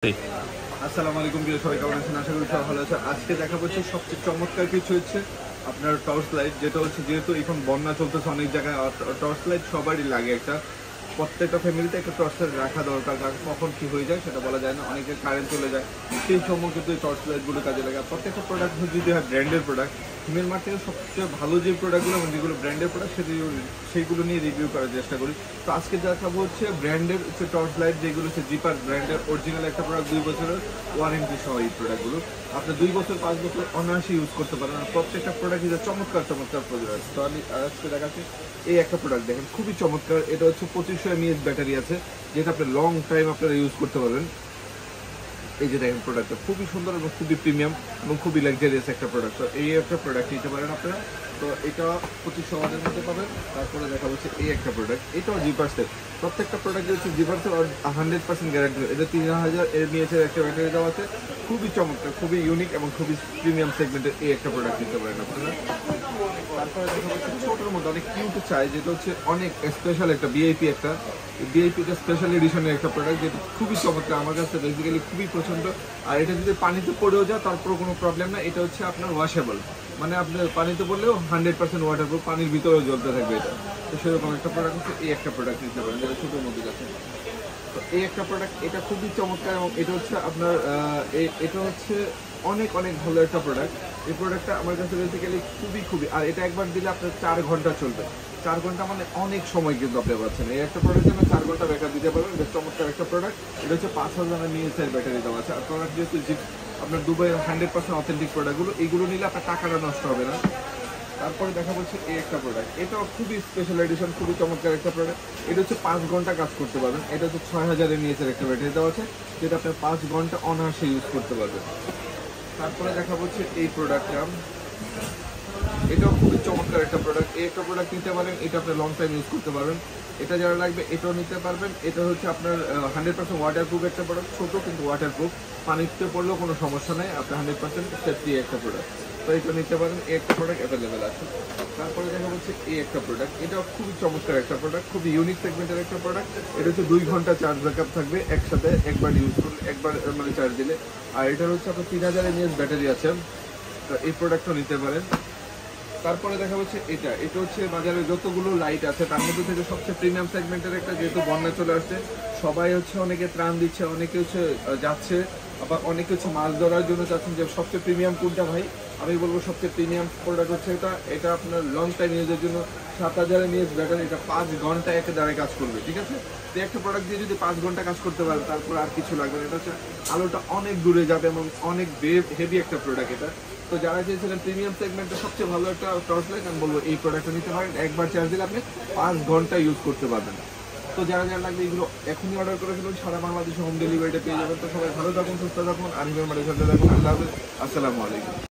আসসালামু আলাইকুম প্রিয় সবাই, কেমন আছেন? আশা করি সবাই ভালো আছে। আজকে দেখা হচ্ছে সবচেয়ে চমৎকার কিছু হচ্ছে আপনার টর্চ লাইট, যেটা হচ্ছে যেহেতু এখন বন্যা চলতেছে অনেক জায়গায়, টর্চ লাইট সবারই লাগে। প্রত্যেকটা ফ্যামিলিতে একটা টর্চ লাইট রাখা দরকার, কারণ কখন কি হয়ে যায় সেটা বলা যায় না। অনেকের কারেন্ট চলে যায়, সেই সময় কিন্তু এই টর্চ লাইটগুলো কাজে লাগে। প্রত্যেকটা প্রোডাক্ট যদি হয় ব্র্যান্ডের প্রোডাক্ট, ফিমেল মার্কেটের সবচেয়ে ভালো যে প্রোডাক্টগুলো এবং যেগুলো ব্র্যান্ডের প্রোডাক্ট সেইগুলো নিয়ে রিভিউ করার চেষ্টা করি। তো আজকে দেখাবো হচ্ছে ব্র্যান্ডের হচ্ছে টর্চ লাইট, যেগুলো হচ্ছে জিপার ব্র্যান্ডের অরিজিনাল একটা প্রোডাক্ট, 2 বছরের ওয়ারেন্টি সহ। এই প্রোডাক্টগুলো আপনি 2 বছর 5 বছর অনায়াসে ইউজ করতে পারেন, আর প্রত্যেকটা প্রোডাক্ট চমৎকার চমৎকার প্রোডাক্ট। তো আমি আজকে দেখাচ্ছি এই একটা প্রোডাক্ট, দেখেন খুবই চমৎকার। এটা হচ্ছে 2500 mAh ব্যাটারি আছে, যেটা আপনি লং টাইম আপনারা ইউজ করতে পারবেন। এই যে দেখেন প্রোডাক্টটা খুবই সুন্দর এবং খুবই প্রিমিয়াম এবং খুবই লাক্সারিয়াস একটা প্রোডাক্ট। তো এই একটা প্রোডাক্ট নিতে পারেন আপনারা। তো এটা 2500 ওয়াটের মধ্যে পাবেন। তারপরে দেখা হচ্ছে এই একটা প্রোডাক্ট, এটাও জিপার্সের। প্রত্যেকটা প্রোডাক্ট হচ্ছে জিপার্সের 100% গ্যারান্টি। এটা 3000 mAh এর একটা ব্যাটারি দেওয়া আছে, খুবই চমৎকার, খুবই ইউনিক এবং খুবই প্রিমিয়াম সেগমেন্টের এই একটা প্রোডাক্ট নিতে পারেন আপনারা। তারপরে দেখা যাচ্ছে ছোটোর মধ্যে অনেক কিউট চাই, যেটা হচ্ছে অনেক স্পেশাল একটা ভিআইপি, একটা ভিআইপিটা স্পেশাল এডিশনের একটা প্রোডাক্ট, যেটা খুবই চমৎকার, আমার কাছে বেসিক্যালি খুবই পছন্দ। আর এটা যদি পানিতে পড়েও যায় তারপরেও কোনো প্রবলেম না। এটা হচ্ছে আপনার ওয়াশেবল, মানে আপনার পানিতে পড়লেও 100% ওয়াটারপ্রুফ, পানির ভিতরেও জ্বলতে থাকবে এটা। তো সেরকম একটা প্রোডাক্ট হচ্ছে এই একটা প্রোডাক্ট নিতে পারেন, যেটা ছোটোর মধ্যে যাচ্ছে। তো এই একটা প্রোডাক্ট, এটা খুবই চমৎকার এবং এটা হচ্ছে আপনার এটা হচ্ছে অনেক অনেক ভালো একটা প্রোডাক্ট। এই প্রোডাক্টটা আমার কাছে বেসিক্যালি খুবই, আর এটা একবার দিলে আপনার 4 ঘন্টা চলবে। 4 ঘন্টা মানে অনেক সময় কিন্তু আপনি পাচ্ছেন। এই একটা প্রোডাক্ট জন্য 4 ঘন্টা ব্যাকআপ দিতে পারবেন। এটা চমৎকার একটা প্রোডাক্ট। এটা হচ্ছে 5000 mAh ব্যাটারি দেওয়া আছে। আর প্রোডাক্ট যেহেতু আপনার দুবাইয়ের 100% অথেন্টিক প্রোডাক্টগুলো, এইগুলো নিলে আপনার টাকাটা নষ্ট হবে না। তারপরে দেখা হচ্ছে এই একটা প্রোডাক্ট, এটাও খুবই স্পেশাল এডিশন, খুবই চমৎকার একটা প্রোডাক্ট। এটা হচ্ছে 5 ঘন্টা কাজ করতে পারবেন। এটা হচ্ছে 6000 mAh একটা ব্যাটারি দেওয়া আছে, যেটা আপনার 5 ঘন্টা অনায়াসে ইউজ করতে পারবেন। তারপরে দেখা হচ্ছে এই প্রোডাক্টটা, এটাও খুবই চমৎকার একটা প্রোডাক্ট। এই একটা প্রোডাক্ট নিতে পারেন, এটা আপনি লং টাইম ইউজ করতে পারবেন। এটা যারা লাগবে এটাও নিতে পারবেন। এটা হচ্ছে আপনার 100% ওয়াটারপ্রুফ একটা প্রোডাক্ট, ছোটো কিন্তু ওয়াটারপ্রুফ, পানিতে পড়লেও কোনো সমস্যা নেই। আপনি 100% সেফটি একটা প্রোডাক্ট, তো এটা নিতে পারেন। এই একটা প্রোডাক্ট অ্যাভেলেবেল আছে। তারপরে দেখা হচ্ছে এই একটা প্রোডাক্ট, এটাও খুবই চমৎকার একটা প্রোডাক্ট, খুবই ইউনিক সেগমেন্টের একটা প্রোডাক্ট। এটা হচ্ছে 2 ঘন্টা চার্জ ব্যাকআপ থাকবে একসাথে, একবার ইউজ করলে, একবার মানে চার্জ দিলে। আর এটা হচ্ছে আপনার 3000 mAh ব্যাটারি আছে। তো এই প্রোডাক্টও নিতে পারেন। তারপরে দেখা হচ্ছে এটা হচ্ছে বাজারে যতগুলো লাইট আছে তার মধ্যে থেকে সবচেয়ে প্রিমিয়াম সেগমেন্টের একটা, যেহেতু বন্যা চলে আসছে, সবাই হচ্ছে অনেকে ত্রাণ দিচ্ছে, অনেকে হচ্ছে যাচ্ছে, আবার অনেকে হচ্ছে মাছ ধরার জন্য চাচ্ছেন যে সবচেয়ে প্রিমিয়াম কোনটা ভাই। আমি বলবো সবচেয়ে প্রিমিয়াম প্রোডাক্ট হচ্ছে এটা আপনার লং টাইম ইউজের জন্য 7000 mAh ব্যাটারি, এটা 5 ঘন্টা একে দ্বারাই কাজ করবে, ঠিক আছে। তো একটা প্রোডাক্ট দিয়ে যদি 5 ঘন্টা কাজ করতে পারেন, তারপর আর কিছু লাগবে না। এটা হচ্ছে আলোটা অনেক দূরে যাবে এবং অনেক হেভি একটা প্রোডাক্ট এটা। তো যারা চেয়েছিলেন প্রিমিয়াম সেগমেন্টের সবচেয়ে ভালো একটা টর্চ লাইট, আমি বলবো এই প্রোডাক্টটা নিতে পারেন। একবার চার্জ দিলে আপনি 5 ঘন্টা ইউজ করতে পারবেন। তো যারা যারা লাগবে এগুলো এখনই অর্ডার করে ফেলুন, সারা বাংলাদেশে হোম ডেলিভারিটা পেয়ে যাবেন। তো সবাই ভালো থাকুন, সুস্থ থাকুন, আর হিমেল মার্কেট থাকুন। আল্লাহ হাফেজ, আসসালামু আলাইকুম।